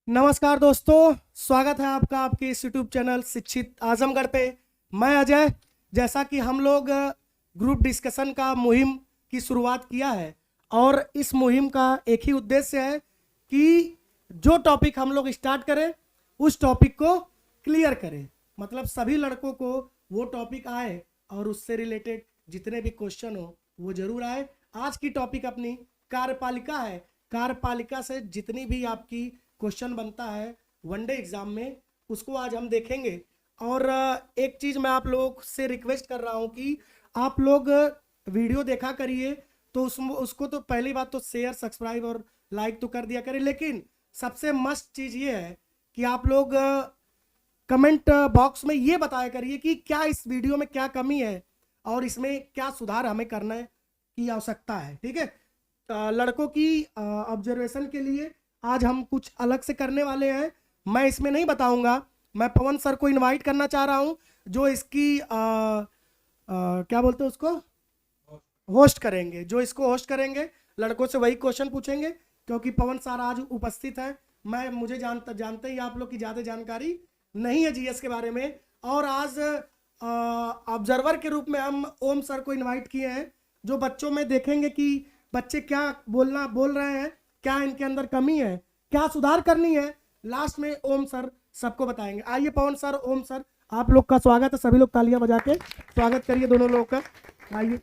नमस्कार दोस्तों, स्वागत है आपका आपके इस यूट्यूब चैनल शिक्षित आजमगढ़ पे। मैं अजय। जैसा कि हम लोग ग्रुप डिस्कशन का मुहिम की शुरुआत किया है और इस मुहिम का एक ही उद्देश्य है कि जो टॉपिक हम लोग स्टार्ट करें उस टॉपिक को क्लियर करें। मतलब सभी लड़कों को वो टॉपिक आए और उससे रिलेटेड जितने भी क्वेश्चन हो वो जरूर आए। आज की टॉपिक अपनी कार्यपालिका है। कार्यपालिका से जितनी भी आपकी क्वेश्चन बनता है वनडे एग्जाम में उसको आज हम देखेंगे। और एक चीज़ मैं आप लोग से रिक्वेस्ट कर रहा हूँ कि आप लोग वीडियो देखा करिए, तो उसको तो पहली बात तो शेयर सब्सक्राइब और लाइक तो कर दिया करिए, लेकिन सबसे मस्त चीज़ ये है कि आप लोग कमेंट बॉक्स में ये बताया करिए कि क्या इस वीडियो में क्या कमी है और इसमें क्या सुधार हमें करने की आवश्यकता है। ठीक है, लड़कों की ऑब्जर्वेशन के लिए आज हम कुछ अलग से करने वाले हैं। मैं इसमें नहीं बताऊंगा। मैं पवन सर को इनवाइट करना चाह रहा हूं जो इसकी क्या बोलते हैं उसको होस्ट करेंगे। जो इसको होस्ट करेंगे लड़कों से वही क्वेश्चन पूछेंगे, क्योंकि पवन सर आज उपस्थित है। मुझे जानते ही आप लोग की ज़्यादा जानकारी नहीं है जीएस के बारे में। और आज ऑब्जर्वर के रूप में हम ओम सर को इनवाइट किए हैं, जो बच्चों में देखेंगे कि बच्चे क्या बोल रहे हैं, क्या इनके अंदर कमी है, क्या सुधार करनी है। लास्ट में ओम सर सबको बताएंगे। आइए पवन सर, ओम सर, आप लोग का स्वागत है। सभी लोग तालियां बजा के स्वागत करिए दोनों लोगों का। आइए।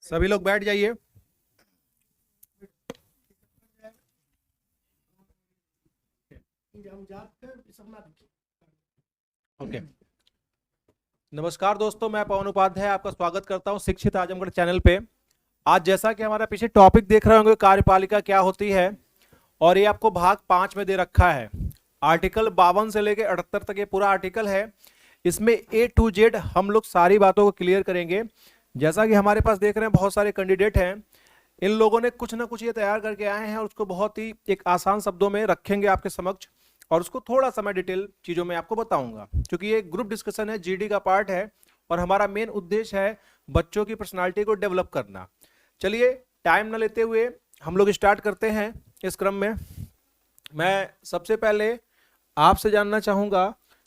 सभी लोग बैठ जाइए। ओके, नमस्कार दोस्तों, मैं पवन उपाध्याय आपका स्वागत करता हूं शिक्षित आजमगढ़ चैनल पे। आज जैसा कि हमारा पीछे टॉपिक देख रहे होंगे कार्यपालिका क्या होती है, और ये आपको भाग 5 में दे रखा है। आर्टिकल 52 से लेकर 78 तक ये पूरा आर्टिकल है। इसमें A to Z हम लोग सारी बातों को क्लियर करेंगे। जैसा कि हमारे पास देख रहे हैं बहुत सारे कैंडिडेट हैं, इन लोगों ने कुछ ना कुछ ये तैयार करके आए हैं और उसको बहुत ही एक आसान शब्दों में रखेंगे आपके समक्ष, और उसको थोड़ा सा मैं डिटेल चीजों में आपको बताऊंगा, क्योंकि ये ग्रुप डिस्कशन है, जीडी का पार्ट है और हमारा मेन उद्देश्य है बच्चों की पर्सनालिटी को डेवलप करना। चलिए टाइम ना लेते हुए हम लोग स्टार्ट करते हैं। इस क्रम में मैं सबसे पहले आपसे जानना चाहूंगा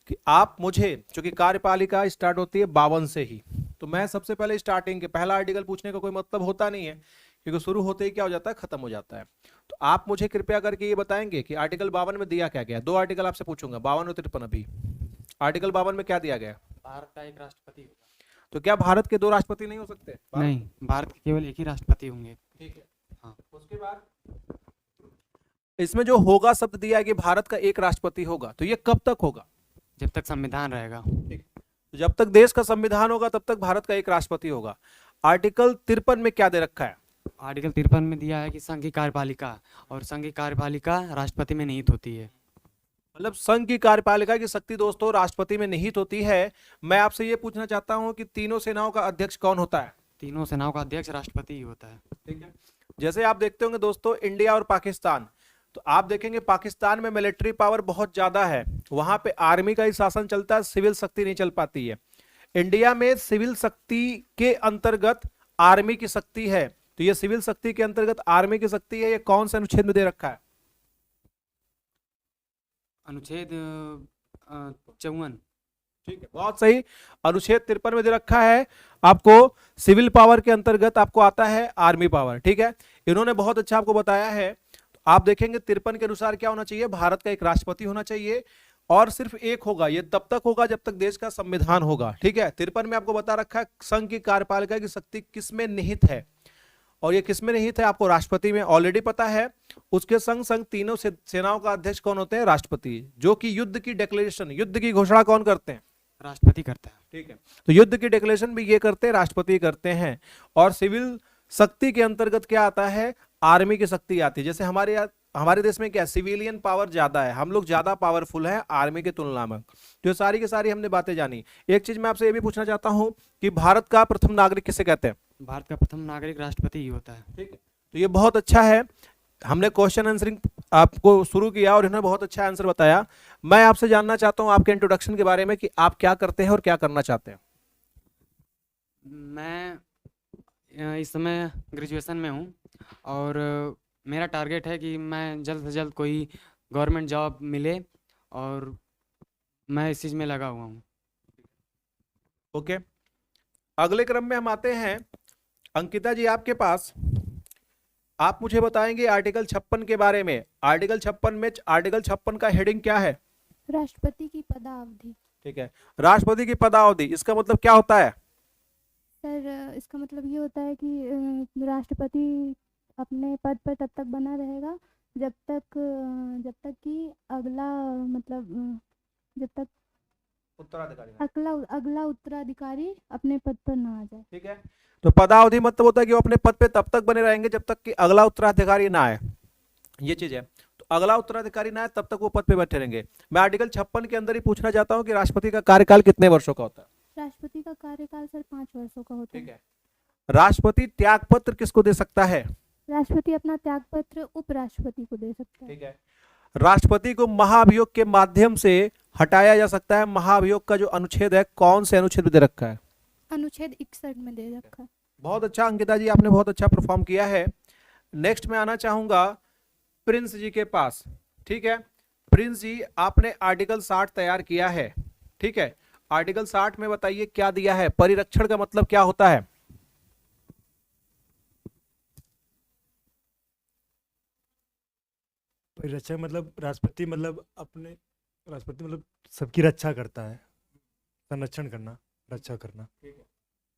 कि आप मुझे, चूंकि कार्यपालिका स्टार्ट होती है 52 से ही, तो मैं सबसे पहले स्टार्टिंग के पहला आर्टिकल पूछने का कोई मतलब होता नहीं है, क्योंकि शुरू होते ही क्या हो जाता है, खत्म हो जाता है। तो आप मुझे कृपया करके ये बताएंगे कि आर्टिकल 52 में दिया क्या गया। 2 आर्टिकल आपसे पूछूंगा, 52 और 53। अभी आर्टिकल 52 में क्या दिया गया? भारत का एक राष्ट्रपति होगा। तो क्या भारत के 2 राष्ट्रपति नहीं हो सकते? नहीं, भारत के केवल एक ही राष्ट्रपति होंगे। ठीक है। हाँ। उसके बाद इसमें जो होगा शब्द दिया है कि भारत का एक राष्ट्रपति होगा, तो ये कब तक होगा? जब तक संविधान रहेगा। तो जब तक देश का संविधान होगा तब तक भारत का एक राष्ट्रपति होगा। आर्टिकल 53 में क्या दे रखा है? आर्टिकल 53 में दिया है कि संघ की कार्यपालिका, और संघ की कार्यपालिका राष्ट्रपति में निहित होती है। मतलब संघ की कार्यपालिका की शक्ति दोस्तों राष्ट्रपति में निहित होती है। मैं आपसे ये पूछना चाहता हूं कि तीनों सेनाओं का अध्यक्ष कौन होता है? तीनों सेनाओं का अध्यक्ष राष्ट्रपति ही होता है। ठीक है। जैसे आप देखते होंगे दोस्तों इंडिया और पाकिस्तान, तो आप देखेंगे पाकिस्तान में मिलिट्री पावर बहुत ज्यादा है, वहां पे आर्मी का ही शासन चलता है, सिविल शक्ति नहीं चल पाती है। इंडिया में सिविल शक्ति के अंतर्गत आर्मी की शक्ति है, तो ये सिविल शक्ति के अंतर्गत आर्मी की शक्ति है। ये कौन से अनुच्छेद में दे रखा है? अनुच्छेद 54। ठीक है, बहुत सही। अनुच्छेद 53 में दे रखा है आपको सिविल पावर के अंतर्गत आपको आता है आर्मी पावर। ठीक है, इन्होंने बहुत अच्छा आपको बताया है। तो आप देखेंगे 53 के अनुसार क्या होना चाहिए, भारत का एक राष्ट्रपति होना चाहिए, और सिर्फ एक होगा। ये तब तक होगा जब तक देश का संविधान होगा। ठीक है, 53 में आपको बता रखा है संघ की कार्यपालिका की शक्ति किसमें निहित है, और ये किसमें निहित है आपको राष्ट्रपति में ऑलरेडी पता है। उसके संग संग तीनों सेनाओं का अध्यक्ष कौन होते हैं? राष्ट्रपति। जो कि युद्ध की डिक्लेरेशन, युद्ध की घोषणा कौन करते हैं? राष्ट्रपति करता है। ठीक है, तो युद्ध की डिक्लेरेशन भी ये करते हैं, राष्ट्रपति करते हैं। और सिविल शक्ति के अंतर्गत क्या आता है? आर्मी की शक्ति आती है। जैसे हमारे देश में क्या सिविलियन पावर ज्यादा है, हम लोग ज्यादा पावरफुल हैं आर्मी की तुलना में। तो ये सारी की सारी हमने बातें जानी। एक चीज मैं आपसे ये भी पूछना चाहता हूं कि भारत का प्रथम नागरिक किसे कहते हैं? भारत का प्रथम नागरिक राष्ट्रपति ही होता है। ठीक है, तो ये बहुत अच्छा है। हमने क्वेश्चन आंसरिंग आपको शुरू किया और इन्होंने बहुत अच्छा आंसर बताया। मैं आपसे जानना चाहता हूं आपके इंट्रोडक्शन के बारे में कि आप क्या करते हैं और क्या करना चाहते हैं। मैं इस समय ग्रेजुएशन में हूँ और मेरा टारगेट है कि मैं जल्द से जल्द कोई गवर्नमेंट जॉब मिले और मैं इस चीज़ में लगा हुआ हूँ। ओके, अगले क्रम में हम आते हैं। अंकिता जी आपके पास, आप मुझे बताएंगे आर्टिकल 56 के बारे में। आर्टिकल 56 का हेडिंग क्या है? राष्ट्रपति की पदावधि। ठीक है, राष्ट्रपति की पदावधि, इसका मतलब क्या होता है? सर इसका मतलब ये होता है कि राष्ट्रपति अपने पद पर तब तक बना रहेगा जब तक कि अगला मतलब जब तक उत्तराधिकारी। अगला उत्तराधिकारी अपने पद पर ना आ जाए। ठीक है, तो पदावधि मतलब होता है कि वो अपने पद पे तब तक बने रहेंगे जब तक कि अगला उत्तराधिकारी ना आए, ये चीज है। तो अगला उत्तराधिकारी ना आए तब तक वो पद पे बैठे रहेंगे। मैं आर्टिकल 56 के अंदर ही पूछना चाहता हूँ कि राष्ट्रपति का कार्यकाल कितने वर्षों का होता है? राष्ट्रपति का कार्यकाल सर 5 वर्षों का होता ठीक है। है, राष्ट्रपति त्यागपत्र किसको दे सकता है? राष्ट्रपति अपना त्यागपत्र उपराष्ट्रपति को दे सकता है। ठीक है, राष्ट्रपति को महाभियोग के माध्यम से हटाया जा सकता है। महाभियोग का जो अनुच्छेद है, कौन से अनुच्छेद में दे रखा है? अनुच्छेद 61 में दे रखा है। बहुत अच्छा अंकिता जी, आपने बहुत अच्छा परफॉर्म किया है। नेक्स्ट मैं आना चाहूंगा प्रिंस जी के पास। ठीक है, प्रिंस जी आपने आर्टिकल 60 तैयार किया है। ठीक है, आर्टिकल 60 में बताइए क्या दिया है? परिरक्षण का मतलब क्या होता है? रक्षा मतलब राष्ट्रपति मतलब सबकी रक्षा करता है, संरक्षण करना, रक्षा करना।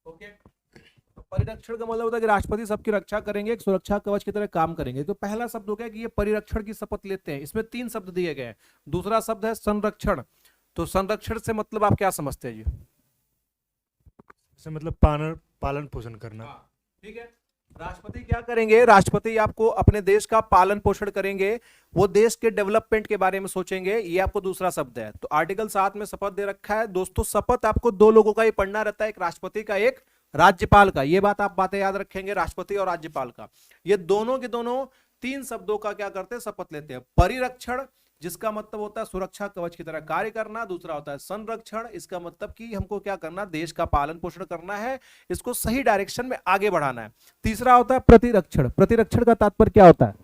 ओके, तो परिरक्षण का मतलब होता है कि राष्ट्रपति सबकी रक्षा करेंगे, एक सुरक्षा कवच की तरह काम करेंगे। तो पहला शब्द हो गया कि ये परिरक्षण की शपथ लेते हैं। इसमें 3 शब्द दिए गए हैं। दूसरा शब्द है संरक्षण। तो संरक्षण से मतलब आप क्या समझते हैं जी? इससे मतलब पालन पोषण करना। ठीक है, राष्ट्रपति क्या करेंगे? राष्ट्रपति आपको अपने देश का पालन पोषण करेंगे, वो देश के डेवलपमेंट के बारे में सोचेंगे। ये आपको दूसरा शब्द है। तो आर्टिकल 7 में शपथ दे रखा है। दोस्तों, शपथ आपको 2 लोगों का ही पढ़ना रहता है, एक राष्ट्रपति का, एक राज्यपाल का। ये बातें याद रखेंगे, राष्ट्रपति और राज्यपाल का। ये दोनों के दोनों 3 शब्दों का क्या करते हैं? शपथ लेते हैं। परिरक्षण जिसका मतलब होता है सुरक्षा कवच की तरह कार्य करना। दूसरा होता है संरक्षण, इसका मतलब कि हमको क्या करना? देश का पालन पोषण करना है, इसको सही डायरेक्शन में आगे बढ़ाना है। तीसरा होता है प्रतिरक्षण। प्रतिरक्षण का तात्पर्य क्या होता है?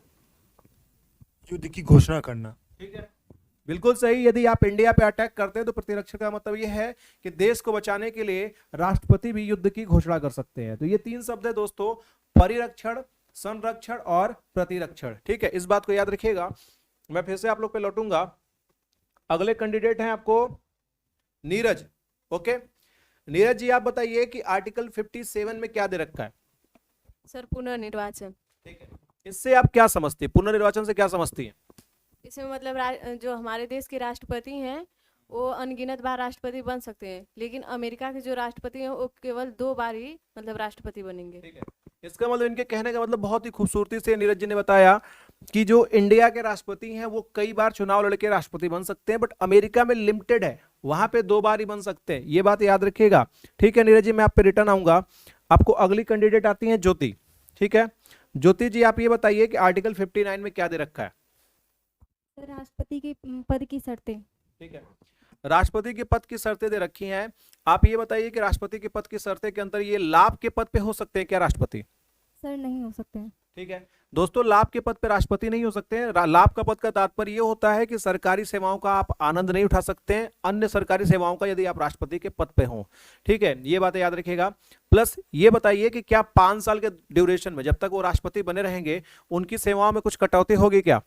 युद्ध की घोषणा करना। ठीक है, बिल्कुल सही। यदि आप इंडिया पे अटैक करते हैं तो प्रतिरक्षण का मतलब यह है कि देश को बचाने के लिए राष्ट्रपति भी युद्ध की घोषणा कर सकते हैं। तो ये 3 शब्द है दोस्तों, परिरक्षण, संरक्षण और प्रतिरक्षण। ठीक है, इस बात को याद रखिएगा। मैं फिर से आप लोग पे लौटूंगा। अगले कैंडिडेट हैं आपको नीरज। ओके, नीरज जी आप बताइए कि आर्टिकल 57 में क्या दे रखा है? सर पुनर्निर्वाचन। ठीक है, इससे आप क्या समझती है? पुनर्निर्वाचन से क्या समझती है? इसमें मतलब जो हमारे देश के राष्ट्रपति हैं वो अनगिनत बार राष्ट्रपति बन सकते हैं, लेकिन अमेरिका के जो राष्ट्रपति हैं वो केवल 2 बार ही मतलब राष्ट्रपति बनेंगे। ठीक है, इसका मतलब इनके कहने का मतलब बहुत ही खूबसूरती से नीरज जी ने बताया कि जो इंडिया के राष्ट्रपति हैं वो कई बार चुनाव लड़के राष्ट्रपति बन सकते हैं, बट अमेरिका में लिमिटेड है, वहां पे 2 बार ही बन सकते हैं। ये बात याद रखिएगा। ठीक है नीरज जी, मैं आप पे रिटर्न आऊंगा। आपको अगली कैंडिडेट आती है ज्योति। ठीक है, ज्योति जी आप ये बताइए कि आर्टिकल 59 में क्या दे रखा है? राष्ट्रपति के पद की शर्तें। ठीक है, राष्ट्रपति के पद की शर्तें दे रखी हैं। आप ये बताइए कि राष्ट्रपति के पद की शर्तें के अंदर ये लाभ के पद पे हो सकते हैं क्या राष्ट्रपति? सर नहीं हो सकते हैं। ठीक है दोस्तों, लाभ के पद पे राष्ट्रपति नहीं हो सकते हैं। लाभ का पद का तात्पर्य ये होता है कि सरकारी सेवाओं का आप आनंद नहीं उठा सकते हैं, अन्य सरकारी सेवाओं का, यदि आप राष्ट्रपति के पद पे हो। ठीक है, ये बातें याद रखिएगा। प्लस ये बताइए कि क्या 5 साल के ड्यूरेशन में जब तक वो राष्ट्रपति बने रहेंगे उनकी सेवाओं में कुछ कटौती होगी क्या?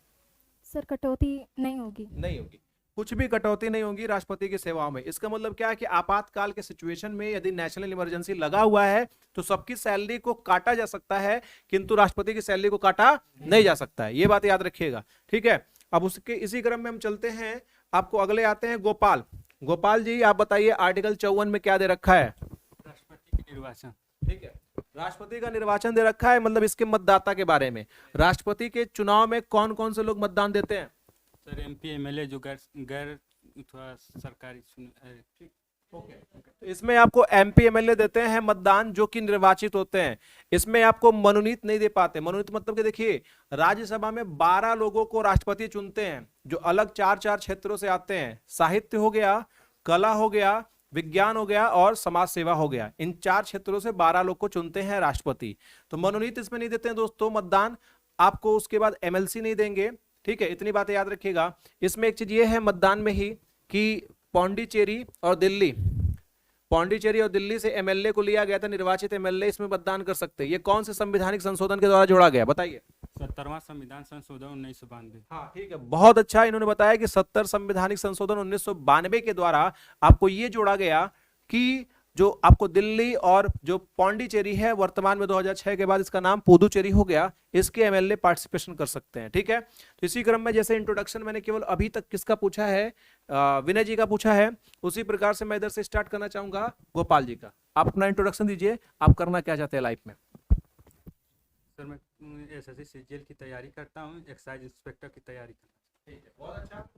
सर कटौती नहीं होगी। नहीं होगी, कुछ भी कटौती नहीं होगी राष्ट्रपति की सेवाओं में। इसका मतलब क्या है कि आपातकाल के सिचुएशन में यदि नेशनल इमरजेंसी लगा हुआ है तो सबकी सैलरी को काटा जा सकता है, किंतु राष्ट्रपति की सैलरी को काटा नहीं जा सकता है। ये बात याद रखिएगा। ठीक है, अब उसके इसी क्रम में हम चलते हैं। आपको अगले आते हैं गोपाल। गोपाल जी आप बताइए आर्टिकल 54 में क्या दे रखा है? राष्ट्रपति के निर्वाचन। ठीक है, राष्ट्रपति का निर्वाचन दे रखा है, मतलब इसके मतदाता के बारे में। राष्ट्रपति के चुनाव में कौन कौन से लोग मतदान देते हैं? सर एमपी एमएलए जो गैर थोड़ा सरकारी तो इसमें आपको एमपी एमएलए देते हैं मतदान, जो कि निर्वाचित होते हैं। इसमें आपको मनोनीत नहीं दे पाते। मनोनीत मतलब कि देखिए, राज्यसभा में 12 लोगों को राष्ट्रपति चुनते हैं जो अलग 4-4 क्षेत्रों से आते हैं। साहित्य हो गया, कला हो गया, विज्ञान हो गया और समाज सेवा हो गया। इन 4 क्षेत्रों से 12 लोग को चुनते हैं राष्ट्रपति। तो मनोनीत इसमें नहीं देते हैं दोस्तों मतदान आपको, उसके बाद एमएलसी नहीं देंगे, ठीक है, इतनी बातें याद रखिएगा। इसमें एक चीज ये है मतदान में ही कि पौंडीचेरी और दिल्ली से एमएलए को लिया गया था, निर्वाचित एमएलए इसमें मतदान कर सकते हैं। ये कौन से संवैधानिक संशोधन के द्वारा जोड़ा गया बताइए? 70वां संविधान संशोधन 1992। हाँ ठीक है, बहुत अच्छा। इन्होंने बताया कि 70 संवैधानिक संशोधन 1992 के द्वारा आपको ये जोड़ा गया कि जो आपको दिल्ली और जो पौंडीचेरी है, वर्तमान में 2006 के बाद इसका नाम पुदुचेरी हो गया, इसके एमएलए पार्टिसिपेशन कर सकते हैं, ठीक है। तो इसी क्रम में जैसे इंट्रोडक्शन मैंने केवल अभी तक किसका पूछा है, विनय जी का पूछा है, उसी प्रकार से मैं इधर से स्टार्ट करना चाहूंगा गोपाल जी का। आप अपना इंट्रोडक्शन दीजिए, आप करना क्या चाहते हैं लाइफ में? सर मैं एसएससी सीजीएल की तैयारी करता हूँ, एक्साइज इंस्पेक्टर की तैयारी करता हूँ। ठीक है, बहुत अच्छा।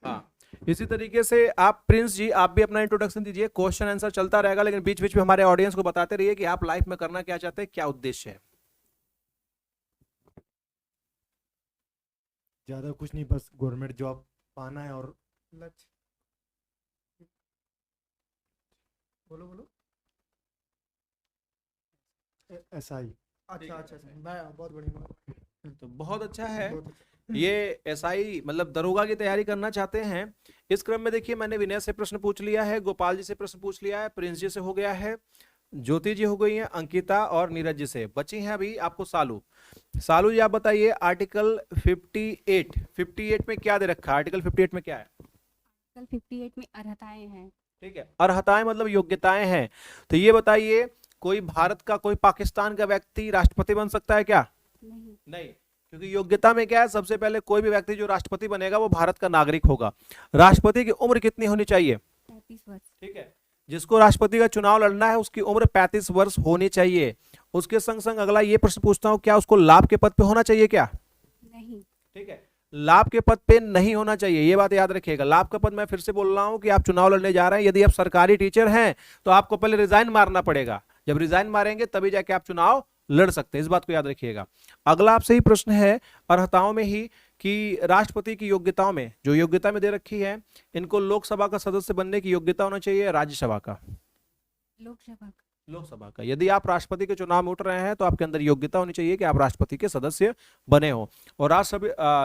हाँ, इसी तरीके से आप प्रिंस जी आप भी अपना इंट्रोडक्शन दीजिए। क्वेश्चन आंसर चलता रहेगा, लेकिन बीच बीच में हमारे ऑडियंस को बताते रहिए कि आप लाइफ में करना क्या चाहते हैं, क्या उद्देश्य है। ज़्यादा कुछ नहीं, बस गवर्नमेंट जॉब पाना है और लक्ष्य बोलो। SI। अच्छा, बहुत बढ़िया। तो बहुत अच्छा है। बहुत अच्छा। ये एसआई मतलब दरोगा की तैयारी करना चाहते हैं। इस क्रम में देखिए मैंने विनय से प्रश्न पूछ लिया है, गोपाल जी से प्रश्न पूछ लिया है, प्रिंस जी से हो गया है, ज्योति जी हो गई हैं, अंकिता और नीरज जी से बची हैं अभी आपको सालू जी। आप बताइए आर्टिकल 58 में क्या दे रखा है? आर्टिकल 58 में क्या है? आर्टिकल 58 में अर्हताएं हैं। ठीक है, अर्हताएं मतलब योग्यताएं हैं। तो ये बताइए कोई भारत का कोई पाकिस्तान का व्यक्ति राष्ट्रपति बन सकता है क्या? नहीं, क्योंकि योग्यता में क्या है, सबसे पहले कोई भी व्यक्ति जो राष्ट्रपति बनेगा वो भारत का नागरिक होगा। राष्ट्रपति की उम्र कितनी होनी चाहिए? 35 वर्ष। ठीक है, जिसको राष्ट्रपति का चुनाव लड़ना है उसकी उम्र 35 वर्ष होनी चाहिए। उसके संग संग अगला ये प्रश्न पूछता हूं, क्या उसको लाभ के पद पे होना चाहिए क्या? नहीं। ठीक है, लाभ के पद पे नहीं होना चाहिए, ये बात याद रखिएगा। लाभ का पद मैं फिर से बोल रहा हूं कि आप चुनाव लड़ने जा रहे हैं, यदि आप सरकारी टीचर हैं तो आपको पहले रिजाइन मारना पड़ेगा। जब रिजाइन मारेंगे तभी जाके आप चुनाव लड़ सकते हैं, इस बात को याद रखिएगा। अगला आपसे ही प्रश्न है अर्हताओं में ही कि राष्ट्रपति की योग्यताओं में जो योग्यता में दे रखी है, इनको लोकसभा का सदस्य बनने की योग्यता होना चाहिए, राज्यसभा का? लोकसभा का। यदि आप राष्ट्रपति के चुनाव में उठ रहे हैं तो आपके अंदर योग्यता होनी चाहिए कि आप राष्ट्रपति के सदस्य बने हो। और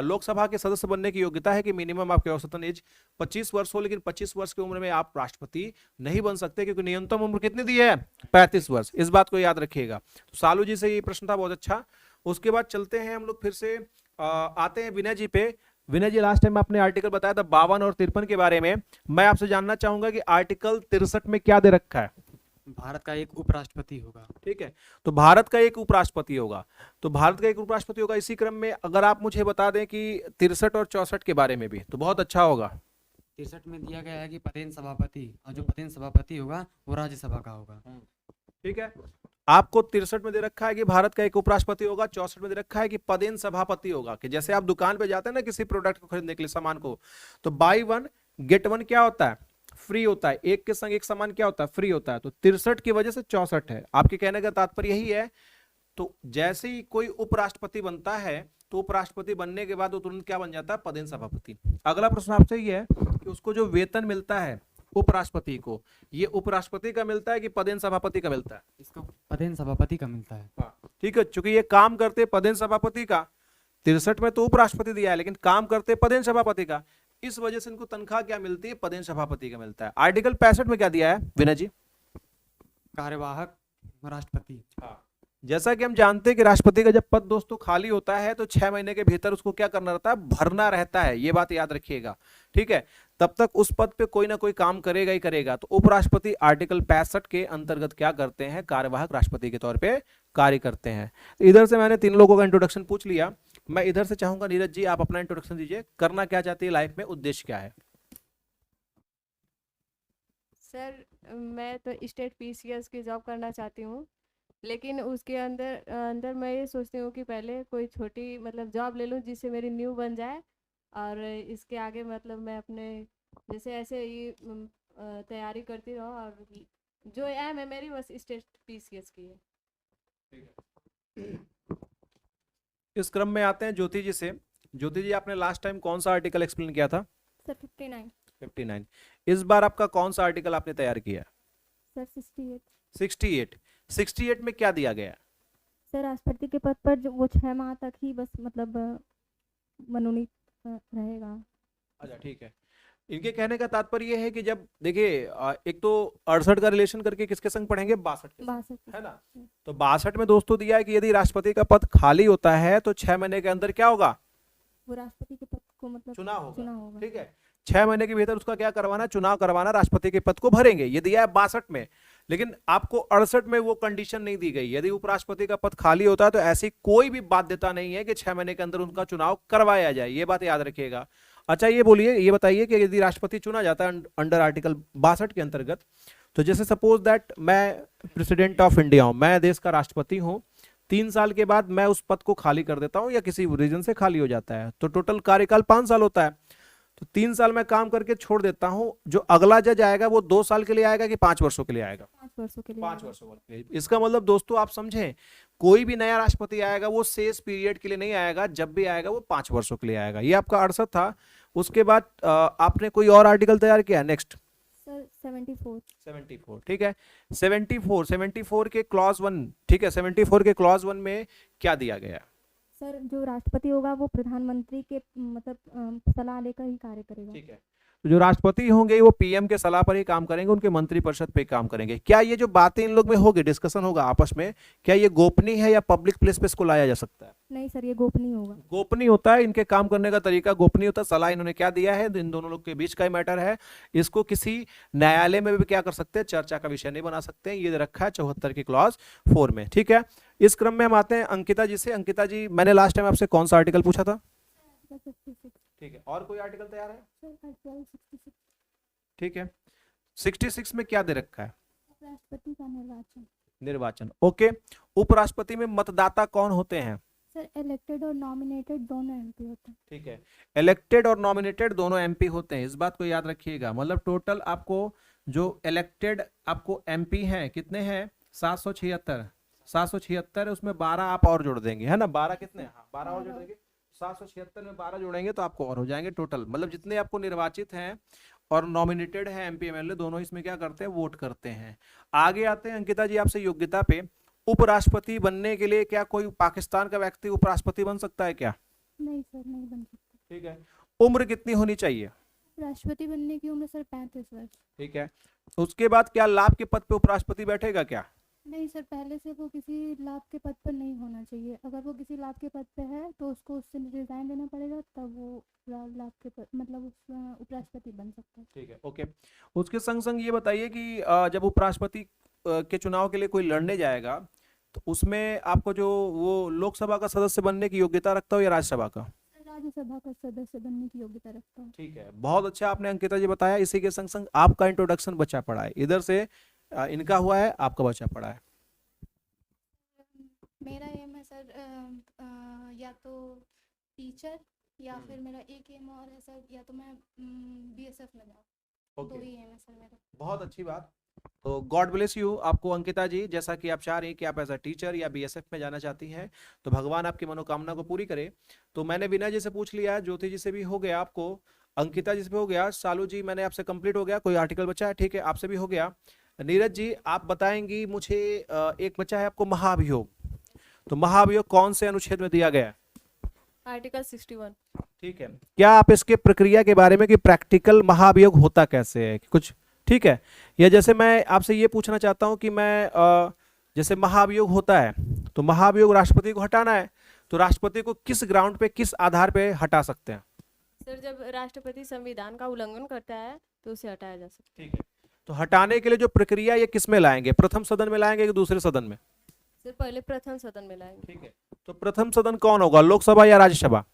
लोकसभा के सदस्य बनने की योग्यता है कि मिनिमम आपकी औसतन एज 25 वर्ष हो, लेकिन 25 वर्ष की उम्र में आप राष्ट्रपति नहीं बन सकते, क्योंकि न्यूनतम उम्र कितनी दी है? 35 वर्ष। इस बात को याद रखिएगा। तो सालू जी से ये प्रश्न था, बहुत अच्छा। उसके बाद चलते हैं हम लोग फिर से आते हैं विनय जी पे। विनय जी, लास्ट टाइम आपने आर्टिकल बताया था 52 और 53 के बारे में। मैं आपसे जानना चाहूंगा कि आर्टिकल 63 में क्या दे रखा है? भारत का एक उपराष्ट्रपति होगा। ठीक है, तो भारत का एक उपराष्ट्रपति होगा। तो भारत का एक उपराष्ट्रपति होगा। इसी क्रम में अगर आप मुझे बता दें कि 63 और 64 के बारे में भी, तो बहुत अच्छा होगा। 63 में दिया गया है कि पदेन सभापति, और जो पदेन सभापति होगा वो राज्यसभा का होगा। ठीक है, आपको 63 में दे रखा है कि भारत का एक उपराष्ट्रपति होगा, 64 में दे रखा है कि पदेन सभापति होगा। कि जैसे आप दुकान पे जाते हैं ना किसी प्रोडक्ट को खरीदने के लिए, सामान को, तो बाई 1 गेट 1 क्या होता है? फ्री होता है। एक के संग एक सामान क्या होता है? फ्री होता है। तो 63 की वजह से 64 है। आपके कहने का तात्पर्य यही है। तो जैसे ही कोई उपराष्ट्रपति बनता है तो उपराष्ट्रपति बनने के बाद वो तुरंत क्या बन जाता है? पदेन सभापति। अगला प्रश्न आपसे ये है कि उसको जो वेतन मिलता है उपराष्ट्रपति को, ये उपराष्ट्रपति का मिलता है कि पदेन सभापति का मिलता है? इसको पदेन सभापति का मिलता है। ठीक है, चूंकि ये काम करते पदेन सभापति का, 63 में तो उपराष्ट्रपति दिया है लेकिन काम करते पदेन सभापति का, इस वजह से इनको तनख्वाह क्या मिलती है? पदेन सभापति का मिलता है। आर्टिकल 65 में क्या दिया है विनय जी? कार्यवाहक राष्ट्रपति। जैसा कि हम जानते हैं कि राष्ट्रपति का जब पद दोस्तों खाली होता है तो 6 महीने के भीतर उसको क्या करना रहता है? भरना रहता है। ये बात याद रखिएगा, ठीक है। तब तक उस पद पे कोई ना कोई काम करेगा ही करेगा। तो उपराष्ट्रपति आर्टिकल 65 के अंतर्गत क्या करते हैं? कार्यवाहक राष्ट्रपति के तौर पे कार्य करते हैं। इधर से मैंने 3 लोगों का इंट्रोडक्शन पूछ लिया। मैं इधर से चाहूंगा नीरज जी, आप अपना इंट्रोडक्शन दीजिए। करना क्या चाहती है लाइफ में, उद्देश्य क्या है? सर मैं तो स्टेट पीसीएस की जॉब करना चाहती हूँ, लेकिन उसके अंदर मैं ये सोचती हूँ कि पहले कोई छोटी मतलब जॉब ले लूँ जिससे मेरी न्यू बन जाए, और इसके आगे मतलब मैं अपने जैसे ऐसे ही तैयारी करती रहूँ, और जो एम है मेरी बस स्टेट पीसीएस की है। इस क्रम में आते हैं ज्योति जी से। ज्योति जी, आपने लास्ट टाइम कौन सा आर्टिकल एक्सप्लेन किया था? सर 59। 59। इस बार आपका कौन सा आर्टिकल आपने तैयार किया? सर 68। 68। 68 में क्या दिया गया? सर राष्ट्रपति के पद पर वो 6 माह तक ही बस मतलब मनोनीत रहेगा। अच्छा ठीक है। इनके कहने का तात्पर्य ये है कि जब देखिए एक तो 68 का रिलेशन करके किसके संग पढ़ेंगे? 62 के संग, 62 है ना? तो 62 में दोस्तों दिया है कि यदि राष्ट्रपति का पद खाली होता है तो 6 महीने के अंदर क्या होगा? वो राष्ट्रपति के पद को मतलब चुनाव होगा। चुनाव होगा। ठीक है, 6 महीने के भीतर उसका क्या करवाना? चुनाव करवाना, राष्ट्रपति के पद को भरेंगे। ये दिया है 62 में, लेकिन आपको 68 में वो कंडीशन नहीं दी गई। यदि उपराष्ट्रपति का पद खाली होता है तो ऐसी कोई भी बाध्यता नहीं है कि 6 महीने के अंदर उनका चुनाव करवाया जाए। ये बात याद रखिएगा। अच्छा ये बोलिए, ये बताइए कि यदि राष्ट्रपति चुना जाता है अंडर आर्टिकल 62 के अंतर्गत, तो जैसे सपोज दैट मैं प्रेसिडेंट ऑफ इंडिया हूं, मैं देश का राष्ट्रपति हूं, 3 साल के बाद मैं उस पद को खाली कर देता हूं या किसी रीजन से खाली हो जाता है, तो टोटल कार्यकाल 5 साल होता है। तो 3 साल मैं काम करके छोड़ देता हूं, जो अगला जज आएगा वो 2 साल के लिए आएगा कि 5 वर्षों के लिए आएगा? 5 वर्षों के लिए। 5 वर्षों के लिए। इसका मतलब दोस्तों आप समझें, कोई भी नया राष्ट्रपति आएगा वो शेष पीरियड के लिए नहीं आएगा, जब भी आएगा वो 5 वर्षों के लिए आएगा। ये आपका 68 था। उसके बाद आपने कोई और आर्टिकल तैयार किया? Next sir 74। ठीक है। 74 के क्लॉज 1, ठीक है, 74 के क्लॉज 1 में क्या दिया गया? सर जो राष्ट्रपति होगा वो प्रधानमंत्री के मतलब सलाह लेकर ही कार्य करेगा। ठीक है, तो जो राष्ट्रपति होंगे वो पीएम के सलाह पर ही काम करेंगे, उनके मंत्रिपरिषद पे काम करेंगे। क्या ये जो बातें इन लोग में होगी, डिस्कशन होगा आपस में, क्या ये गोपनीय है या पब्लिक प्लेस पे इसको लाया जा सकता है? नहीं सर, ये गोपनीय होगा। गोपनीय होता है, इनके काम करने का तरीका गोपनीय होता है। सलाह इन्होंने क्या दिया है इन दोनों लोग के बीच का ही मैटर है। इसको किसी न्यायालय में भी क्या कर सकते हैं? चर्चा का विषय नहीं बना सकते हैं। ये रखा है 74 की क्लॉज 4 में। ठीक है, इस क्रम में हम आते हैं अंकिता जी से। अंकिता जी, मैंने लास्ट टाइम आपसे कौन सा आर्टिकल पूछा था? 66। ठीक है, और कोई आर्टिकल तैयार है? Sir article 66। ठीक है, 66 में क्या दे रखा है? राष्ट्रपति का निर्वाचन। ओके, उपराष्ट्रपति में मतदाता कौन होते हैं? सर इलेक्टेड और नॉमिनेटेड दोनों एमपी होते हैं। ठीक है, इलेक्टेड और नॉमिनेटेड दोनों एमपी होते हैं, इस बात को याद रखिएगा। मतलब टोटल आपको जो इलेक्टेड आपको एमपी हैं कितने हैं? 776 है, उसमें 12 आप और जोड़ देंगे, है ना? 12 कितने? हाँ 12 और जोड़ देंगे। 776 में 12 जोड़ेंगे तो आपको और हो जाएंगे टोटल। मतलब जितने आपको निर्वाचित हैं और नॉमिनेटेड है एमपी एमएलए दोनों, इसमें क्या करते हैं? वोट करते हैं। आगे आते हैं अंकिता जी आपसे योग्यता पे। उपराष्ट्रपति बनने के लिए क्या कोई पाकिस्तान का व्यक्ति उपराष्ट्रपति बन सकता है क्या? नहीं सर, नहीं बन सकता। ठीक है, उम्र कितनी होनी चाहिए? राष्ट्रपति बनने की उम्र सर 35 वर्ष। ठीक है, उसके बाद क्या लाभ के पद पे उपराष्ट्रपति बैठेगा क्या? नहीं सर, पहले से वो किसी लाभ के पद पर नहीं होना चाहिए। अगर वो किसी लाभ के पद पे है तो उसको उससे रिजाइन देना पड़ेगा, तब वो लाभ के पद मतलब उपराष्ट्रपति बन सकता है। ठीक है, ओके। उसके संग संग ये बताइए कि जब उपराष्ट्रपति के चुनाव के लिए कोई लड़ने जाएगा तो उसमें आपको जो वो लोकसभा का सदस्य बनने की योग्यता रखता हो या राज्यसभा का? राज्यसभा का सदस्य बनने की योग्यता रखता हूँ। ठीक है, बहुत अच्छा आपने अंकिता जी बताया। इसी के संग संग आपका इंट्रोडक्शन बचा पड़ा है, इधर से इनका हुआ है, आपका बचा पड़ा है। मेरा एम है सर या तो टीचर या फिर मेरा एक एम और है सर, या तो मैं बीएसएफ में जाऊँ। दो ही एम है सर मेरा। बहुत अच्छी बात। तो गॉड ब्लेस यू आपको अंकिता जी। जैसा कि आप चाह रही हैं कि आप एज अ टीचर या बीएसएफ में जाना चाहती हैं, तो भगवान आपकी मनोकामना को पूरी करे। तो मैंने विनय जी से पूछ लिया, ज्योति जी से भी हो गया, आपको अंकिता जी से भी हो गया, सालू जी मैंने आपसे कंप्लीट हो गया, कोई आर्टिकल बचा है? ठीक है, आपसे भी हो गया। नीरज जी आप बताएंगी मुझे, एक बचा है आपको महाभियोग। तो महाभियोग कौन से अनुच्छेद में दिया गया है? आर्टिकल 61। ठीक है, क्या आप इसके प्रक्रिया के बारे में कि प्रैक्टिकल महाभियोग होता कैसे है कुछ? ठीक है, या जैसे मैं आपसे ये पूछना चाहता हूं कि मैं जैसे महाभियोग होता है तो महाभियोग राष्ट्रपति को हटाना है, तो राष्ट्रपति को किस ग्राउंड पे, किस आधार पे हटा सकते हैं? सर जब राष्ट्रपति संविधान का उल्लंघन करता है तो उसे हटाया जा सकता है। ठीक है, तो हटाने के लिए जो प्रक्रिया ये किस में लाएंगे? प्रथम सदन में लाएंगे कि दूसरे सदन में? सर पहले प्रथम सदन में लाएंगे। ठीक है, तो प्रथम सदन कौन होगा, लोकसभा या राज्यसभा?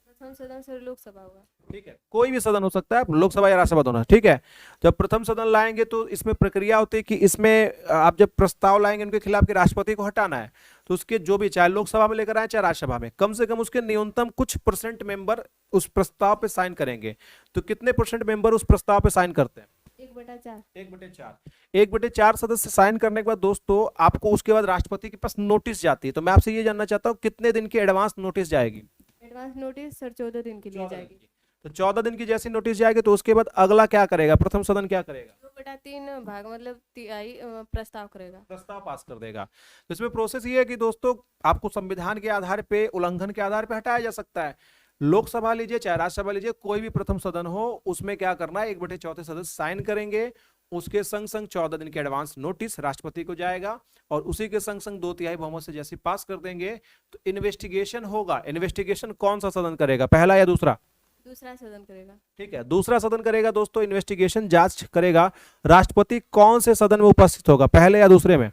प्रथम सदन सर लोकसभा होगा। ठीक है, कोई भी सदन हो सकता है, लोकसभा या राज्यसभा दोनों। ठीक है, जब प्रथम सदन लाएंगे तो इसमें प्रक्रिया होती है कि इसमें आप जब प्रस्ताव लाएंगे उनके खिलाफ कि राष्ट्रपति को हटाना है, तो उसके जो भी, चाहे लोकसभा में लेकर आए चाहे राज्यसभा में, कम से कम उसके न्यूनतम कुछ % मेंबर उस प्रस्ताव पे साइन करेंगे। तो कितने % मेंबर उस प्रस्ताव पे साइन करते हैं? 1/4। 1/4 सदस्य साइन करने के बाद दोस्तों आपको उसके बाद राष्ट्रपति के पास नोटिस जाती है। तो मैं आपसे ये जानना चाहता हूँ कितने दिन की एडवांस नोटिस जाएगी? एडवांस नोटिस सर 14 दिन के लिए जाएगी। तो 14 दिन की जैसी नोटिस जाएगी तो उसके बाद अगला क्या करेगा, प्रथम सदन क्या करेगा, 2/3 भाग मतलब तिहाई प्रस्ताव करेगा। प्रस्ताव पास कर देगा। तो इसमें प्रोसेस ये है कि दोस्तों आपको संविधान के आधार पे, उल्लंघन के आधार पे हटाया जा सकता है। लोकसभा लीजिए चाहे राज्यसभा लीजिए, कोई भी प्रथम सदन हो, उसमें क्या करना है, 1/4 सदस्य साइन करेंगे, उसके संग संग 14 दिन के एडवांस नोटिस राष्ट्रपति को जाएगा और उसी के संग संग 2/3 बहुमत से जैसे पास कर देंगे तो इन्वेस्टिगेशन होगा। इन्वेस्टिगेशन कौन सा सदन करेगा, पहला या दूसरा? दूसरा सदन करेगा। ठीक है, दूसरा सदन करेगा दोस्तों, इन्वेस्टिगेशन जांच करेगा। राष्ट्रपति कौन से सदन में उपस्थित होगा, पहले या दूसरे में?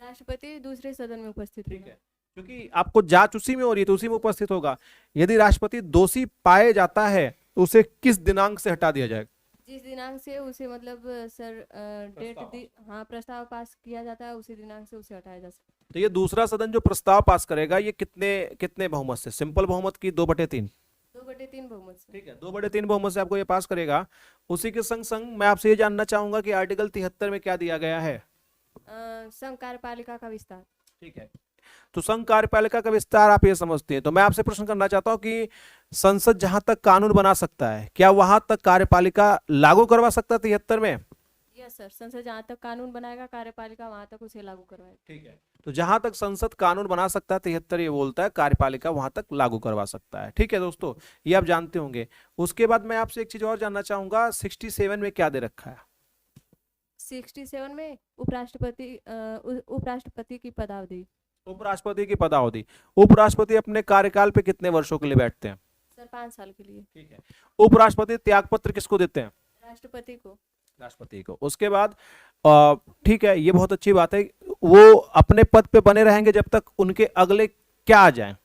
राष्ट्रपति दूसरे सदन में उपस्थित ठीक होगा। है, क्योंकि आपको जांच उसी में हो रही है तो उसी में उपस्थित होगा। यदि राष्ट्रपति दोषी पाए जाता है तो उसे किस दिनांक से हटा दिया जाएगा? जिस दिनांक से उसे मतलब सर हाँ प्रस्ताव पास किया जाता है उसी दिनांक से उसे हटाया जा सकता है। तो ये दूसरा सदन जो प्रस्ताव पास करेगा ये कितने कितने बहुमत से, सिंपल बहुमत की 2/3? 2/3 बहुमत से। ठीक है, 2/3 बहुमत से आपको ये पास करेगा। उसी के संग संग मैं आपसे ये जानना चाहूंगा कि आर्टिकल 73 में क्या दिया गया है? संघ कार्यपालिका का विस्तार। ठीक है, तो संघ कार्यपालिका का विस्तार आप ये समझते हैं। तो मैं आपसे प्रश्न करना चाहता हूं कि संसद जहां तक कानून बना सकता है, क्या वहां तक कार्यपालिका लागू करवा सकता है 73 में? यस सर, संसद जहाँ तक कानून बनाएगा कार्यपालिका वहां तक उसे लागू करवाएगा। ठीक है, तो जहां तक संसद कानून बना सकता है 73 ये बोलता है, कार्यपालिका वहां तक लागू करवा सकता है। ठीक है दोस्तों, ये आप जानते होंगे। उसके बाद मैं आपसे एक चीज और जानना चाहूंगा, 67 में क्या दे रखा है? 67 में उपराष्ट्रपति की पदावधि। उपराष्ट्रपति की पदावधि। उपराष्ट्रपति अपने कार्यकाल पे कितने वर्षों के लिए बैठते हैं? सर 5 साल के लिए। ठीक है, उपराष्ट्रपति त्यागपत्र किसको देते हैं? राष्ट्रपति को। राष्ट्रपति को। उसके बाद ठीक है, ये बहुत अच्छी बात है, वो अपने पद पे बने रहेंगे जब तक उनके अगले क्या आ जाए,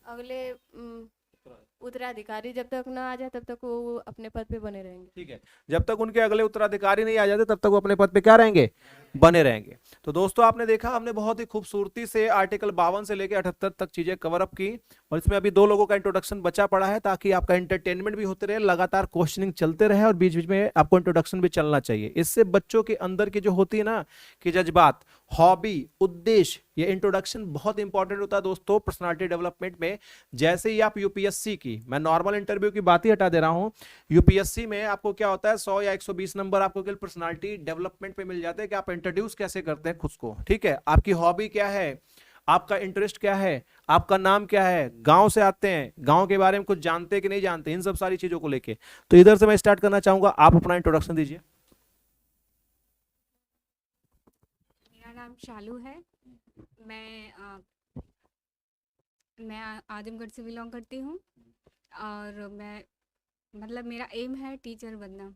अगले उत्तराधिकारी जब तक ना आ जाए तब तक वो अपने पद पे बने रहेंगे। ठीक है, जब तक उनके अगले उत्तराधिकारी नहीं आ जाते तब तक वो अपने पद पे क्या रहेंगे, बने रहेंगे। तो दोस्तों आपने देखा, हमने बहुत ही खूबसूरती से आर्टिकल 52 से लेकर 78 तक चीजें कवर अप की और इसमें अभी 2 लोगों का इंट्रोडक्शन बचा पड़ा है ताकि आपका एंटरटेनमेंट भी होते रहे, लगातार क्वेश्चनिंग चलते रहे और बीच बीच में आपको इंट्रोडक्शन भी चलना चाहिए। इससे बच्चों के अंदर की जो होती है ना कि जज्बात, हॉबी, उद्देश्य, ये इंट्रोडक्शन बहुत इंपॉर्टेंट होता है दोस्तों पर्सनालिटी डेवलपमेंट में। जैसे ही आप यूपीएससी की, मैं नॉर्मल इंटरव्यू की बात ही हटा दे रहा हूं, यूपीएससी में आपको क्या होता है 100 या 120 नंबर आपको केवल पर्सनालिटी डेवलपमेंट पे मिल जाते हैं कि आप इंट्रोड्यूस कैसे करते हैं खुद को। ठीक है, आपकी हॉबी क्या है, आपका इंटरेस्ट क्या है, आपका नाम क्या है, गांव से आते हैं, गांव के बारे में कुछ जानते कि नहीं जानते, इन सब सारी चीजों को लेके। तो इधर से मैं स्टार्ट करना चाहूंगा, आप अपना इंट्रोडक्शन दीजिए। मेरा नाम शालू है। मैं आजमगढ़ से बिलोंग करती हूँ और मैं मतलब मेरा एम है टीचर बनना।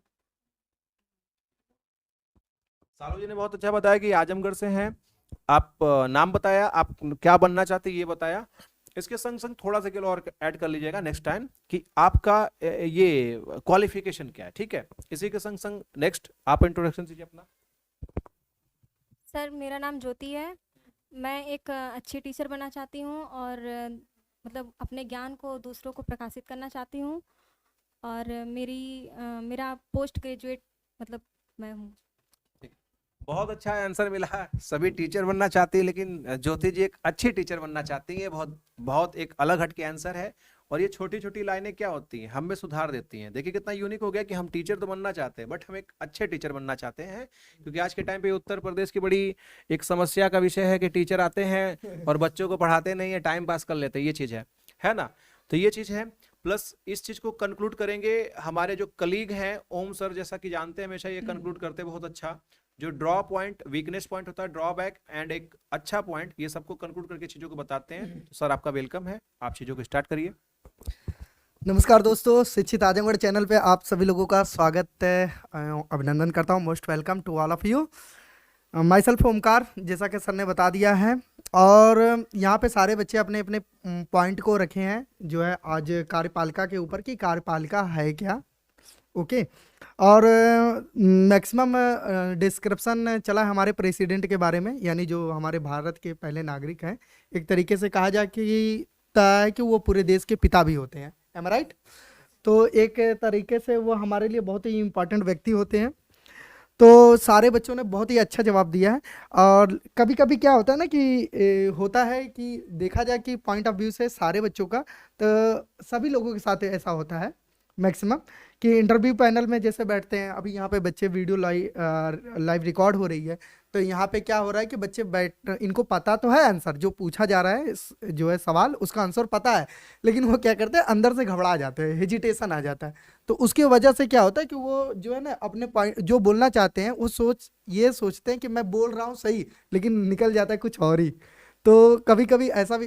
सालू जी ने बहुत अच्छा बताया कि आजमगढ़ से हैं आप, नाम बताया, आप क्या बनना चाहते हैं ये बताया। इसके संग संग थोड़ा सा और ऐड कर लीजिएगा नेक्स्ट टाइम कि आपका ये क्वालिफिकेशन क्या है। ठीक है, इसी के संग संग नेक्स्ट आप इंट्रोडक्शन दीजिए अपना। सर मेरा नाम ज्योति है। मैं एक अच्छी टीचर बनना चाहती हूँ और मतलब अपने ज्ञान को दूसरों को प्रकाशित करना चाहती हूँ और मेरा पोस्ट ग्रेजुएट मतलब मैं हूँ। बहुत अच्छा आंसर मिला, सभी टीचर बनना चाहती है लेकिन ज्योति जी एक अच्छी टीचर बनना चाहती है। बहुत बहुत एक अलग हट के आंसर है और ये छोटी छोटी लाइनें क्या होती हैं, हम में सुधार देती हैं। देखिए कितना यूनिक हो गया कि हम टीचर तो बनना चाहते हैं बट हम एक अच्छे टीचर बनना चाहते हैं, क्योंकि आज के टाइम पे उत्तर प्रदेश की बड़ी एक समस्या का विषय है कि टीचर आते हैं और बच्चों को पढ़ाते नहीं है, टाइम पास कर लेते हैं, ये चीज़ है ना। तो ये चीज़ है, प्लस इस चीज़ को कंक्लूड करेंगे हमारे जो कलीग हैं ओम सर, जैसा कि जानते हैं हमेशा ये कंक्लूड करते हैं बहुत अच्छा, जो ड्रॉ पॉइंट, वीकनेस पॉइंट होता है, ड्रॉबैक एंड एक अच्छा पॉइंट, ये सबको कंक्लूड करके चीज़ों को बताते हैं। तो सर आपका वेलकम है, आप चीज़ों को स्टार्ट करिए। नमस्कार दोस्तों, शिक्षित आजमगढ़ चैनल पे आप सभी लोगों का स्वागत है, अभिनंदन करता हूँ। Most welcome to all of you. Myself Omkar, जैसा कि सर ने बता दिया है, और यहाँ पे सारे बच्चे अपने अपने पॉइंट को रखे हैं जो है आज कार्यपालिका के ऊपर कि कार्यपालिका है क्या। ओके, और मैक्सिमम डिस्क्रिप्शन चला है हमारे प्रेसिडेंट के बारे में, यानी जो हमारे भारत के पहले नागरिक हैं। एक तरीके से कहा जाए कि वो पूरे देश के पिता भी होते हैं, एम आई राइट। तो एक तरीके से वो हमारे लिए बहुत ही इम्पोर्टेंट व्यक्ति होते हैं। तो सारे बच्चों ने बहुत ही अच्छा जवाब दिया है। और कभी कभी क्या होता है ना कि होता है कि देखा जाए कि पॉइंट ऑफ व्यू से सारे बच्चों का, तो सभी लोगों के साथ ऐसा होता है। मैक्सिमम, कि इंटरव्यू पैनल में जैसे बैठते हैं, अभी यहाँ पे बच्चे वीडियो लाइव रिकॉर्ड हो रही है, तो यहाँ पे क्या हो रहा है कि बच्चे इनको पता तो है आंसर जो पूछा जा रहा है, जो है सवाल उसका आंसर पता है, लेकिन वो क्या करते हैं अंदर से घबरा जाते हैं, हेजिटेशन आ जाता है। तो उसकी वजह से क्या होता है कि वो जो है ना अपने पॉइंट जो बोलना चाहते हैं वो ये सोचते हैं कि मैं बोल रहा हूँ सही, लेकिन निकल जाता है कुछ और ही। तो कभी कभी ऐसा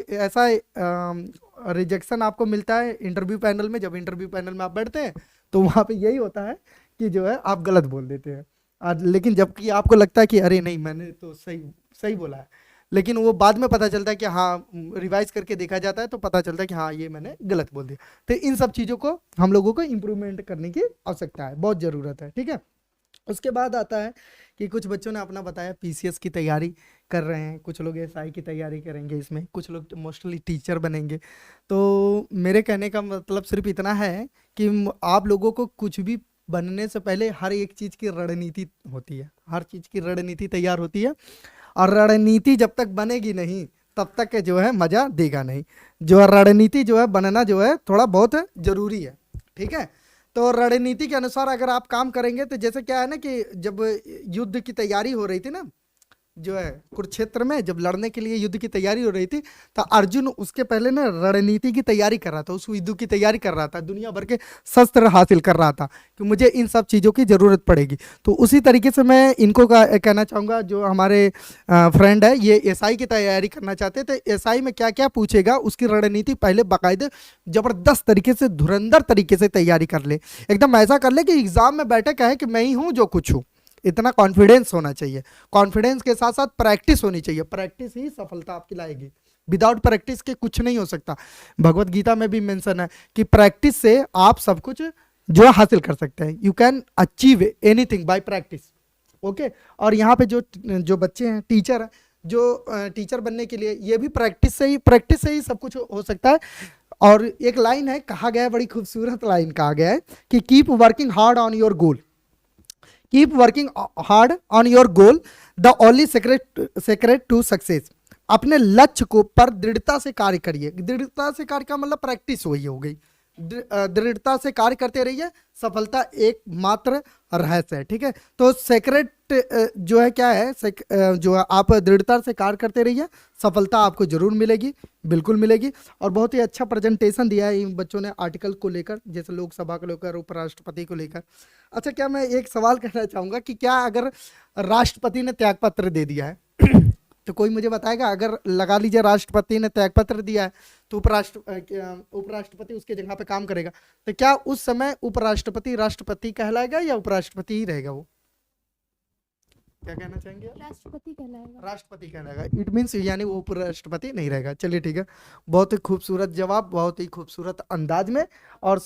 रिजेक्शन आपको मिलता है इंटरव्यू पैनल में। जब इंटरव्यू पैनल में आप बैठते हैं तो वहाँ पे यही होता है कि जो है आप गलत बोल देते हैं, लेकिन जबकि आपको लगता है कि अरे नहीं मैंने तो सही बोला है, लेकिन वो बाद में पता चलता है कि हाँ, रिवाइज करके देखा जाता है तो पता चलता है कि हाँ ये मैंने गलत बोल दिया। तो इन सब चीज़ों को हम लोगों को इम्प्रूवमेंट करने की आवश्यकता है, बहुत ज़रूरत है, ठीक है। उसके बाद आता है कि कुछ बच्चों ने अपना बताया पीसीएस की तैयारी कर रहे हैं, कुछ लोग एसआई की तैयारी करेंगे, इसमें कुछ लोग मोस्टली टीचर बनेंगे। तो मेरे कहने का मतलब सिर्फ इतना है कि आप लोगों को कुछ भी बनने से पहले हर एक चीज़ की रणनीति होती है, हर चीज़ की रणनीति तैयार होती है, और रणनीति जब तक बनेगी नहीं तब तक जो है मज़ा देगा नहीं। जो रणनीति जो है बनना जो है थोड़ा बहुत ज़रूरी है, ठीक है। तो रणनीति के अनुसार अगर आप काम करेंगे तो जैसे क्या है ना कि जब युद्ध की तैयारी हो रही थी ना, जो है कुरुक्षेत्र में जब लड़ने के लिए युद्ध की तैयारी हो रही थी, तो अर्जुन उसके पहले ना रणनीति की तैयारी कर रहा था, उस युद्ध की तैयारी कर रहा था, दुनिया भर के शस्त्र हासिल कर रहा था कि मुझे इन सब चीज़ों की ज़रूरत पड़ेगी। तो उसी तरीके से मैं इनको कहना चाहूँगा, जो हमारे फ्रेंड है ये एसआई की तैयारी करना चाहते थे, एसआई में क्या क्या पूछेगा उसकी रणनीति पहले बाकायदे ज़बरदस्त तरीके से धुरंधर तरीके से तैयारी कर ले, एकदम ऐसा कर ले कि एग्जाम में बैठे कहे कि मैं ही हूँ जो कुछ हूँ। इतना कॉन्फिडेंस होना चाहिए, कॉन्फिडेंस के साथ साथ प्रैक्टिस होनी चाहिए, प्रैक्टिस ही सफलता आपकी लाएगी, विदाउट प्रैक्टिस के कुछ नहीं हो सकता। भगवत गीता में भी मेंशन है कि प्रैक्टिस से आप सब कुछ जो हासिल कर सकते हैं, you can achieve anything bye practice, okay. और यहाँ पे जो बच्चे हैं टीचर हैं, जो टीचर बनने के लिए ये भी प्रैक्टिस से ही सब कुछ हो सकता है। और एक लाइन है, कहा गया है, बड़ी खूबसूरत लाइन कहा गया है कि keep working hard on your goal, keep working hard on your goal, the only secret to success. अपने लक्ष्य को पर दृढ़ता से कार्य करिए, दृढ़ता से कार्य का मतलब प्रैक्टिस वही हो गई, दृढ़ता से कार्य करते रहिए, सफलता एकमात्र रहस्य है, ठीक है। तो सेक्रेट जो है क्या है, जो है आप दृढ़ता से कार्य करते रहिए, सफलता आपको जरूर मिलेगी, बिल्कुल मिलेगी। और बहुत ही अच्छा प्रेजेंटेशन दिया है इन बच्चों ने आर्टिकल को लेकर, जैसे लोकसभा को लेकर, उपराष्ट्रपति को लेकर। अच्छा, क्या मैं एक सवाल करना चाहूँगा कि क्या अगर राष्ट्रपति ने त्यागपत्र दे दिया है तो कोई मुझे बताएगा, अगर लगा लीजिए राष्ट्रपति ने त्यागपत्र दिया है तो उपराष्ट्रपति उसके जगह पे काम करेगा, तो क्या उस समय उपराष्ट्रपति राष्ट्रपति कहलाएगा या उपराष्ट्रपति ही रहेगा? वो क्या कहना चाहेंगे? राष्ट्रपति कहलाएगा। राष्ट्रपति कहलाएगा, इट मीन्स यानी वो उपराष्ट्रपति नहीं रहेगा। चलिए ठीक है, बहुत ही खूबसूरत जवाब, बहुत ही खूबसूरत अंदाज में। और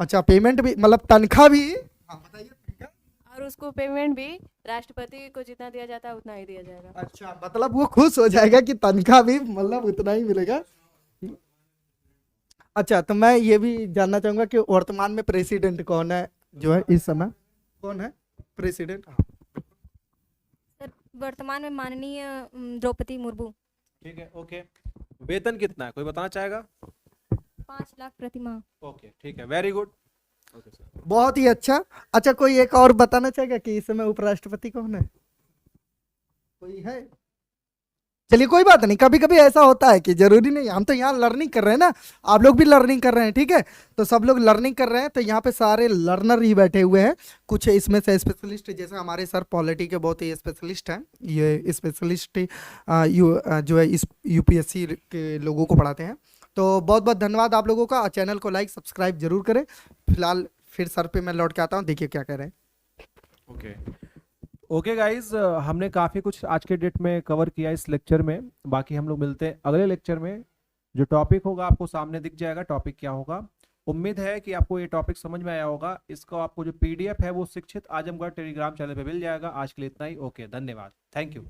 अच्छा, पेमेंट भी मतलब तनख्वाह भी, हाँ बताइए। और उसको पेमेंट भी राष्ट्रपति को जितना दिया जाता है उतना ही दिया जाएगा। अच्छा, मतलब वो खुश हो जाएगा कि तनख्वाह भी मतलब उतना ही मिलेगा। अच्छा, तो मैं ये भी जानना चाहूंगा कि वर्तमान में प्रेसिडेंट कौन है, जो है इस समय कौन है प्रेसिडेंट? सर, वर्तमान में माननीय द्रौपदी मुर्मू। ठीक है, ओके। वेतन कितना है, कोई बताना चाहेगा? 5 लाख प्रति माह। ओके, ठीक है, वेरी गुड, ओके सर, बहुत ही अच्छा। अच्छा, कोई एक और बताना चाहेगा कि इस समय उपराष्ट्रपति कौन है? कोई है? चलिए कोई बात नहीं, कभी कभी ऐसा होता है कि जरूरी नहीं, हम तो यहाँ लर्निंग कर रहे हैं ना, आप लोग भी लर्निंग कर रहे हैं, ठीक है। तो सब लोग लर्निंग कर रहे हैं, तो यहाँ पे सारे लर्नर ही बैठे हुए हैं। कुछ इसमें से स्पेशलिस्ट, जैसे हमारे सर पॉलिटी के बहुत ही स्पेशलिस्ट हैं, ये स्पेशलिस्ट जो है इस यूपीएससी के लोगों को पढ़ाते हैं। तो बहुत बहुत धन्यवाद आप लोगों का। चैनल को लाइक सब्सक्राइब जरूर करें। फिलहाल फिर सर पे मैं लौट के आता हूँ, देखिए क्या कह रहे हैं। ओके गाइज, हमने काफ़ी कुछ आज के डेट में कवर किया इस लेक्चर में। बाकी हम लोग मिलते हैं अगले लेक्चर में। जो टॉपिक होगा आपको सामने दिख जाएगा, टॉपिक क्या होगा। उम्मीद है कि आपको ये टॉपिक समझ में आया होगा। इसका आपको जो PDF है वो शिक्षित आजमगढ़ टेलीग्राम चैनल पे मिल जाएगा। आज के लिए इतना ही, ओके, धन्यवाद, थैंक यू।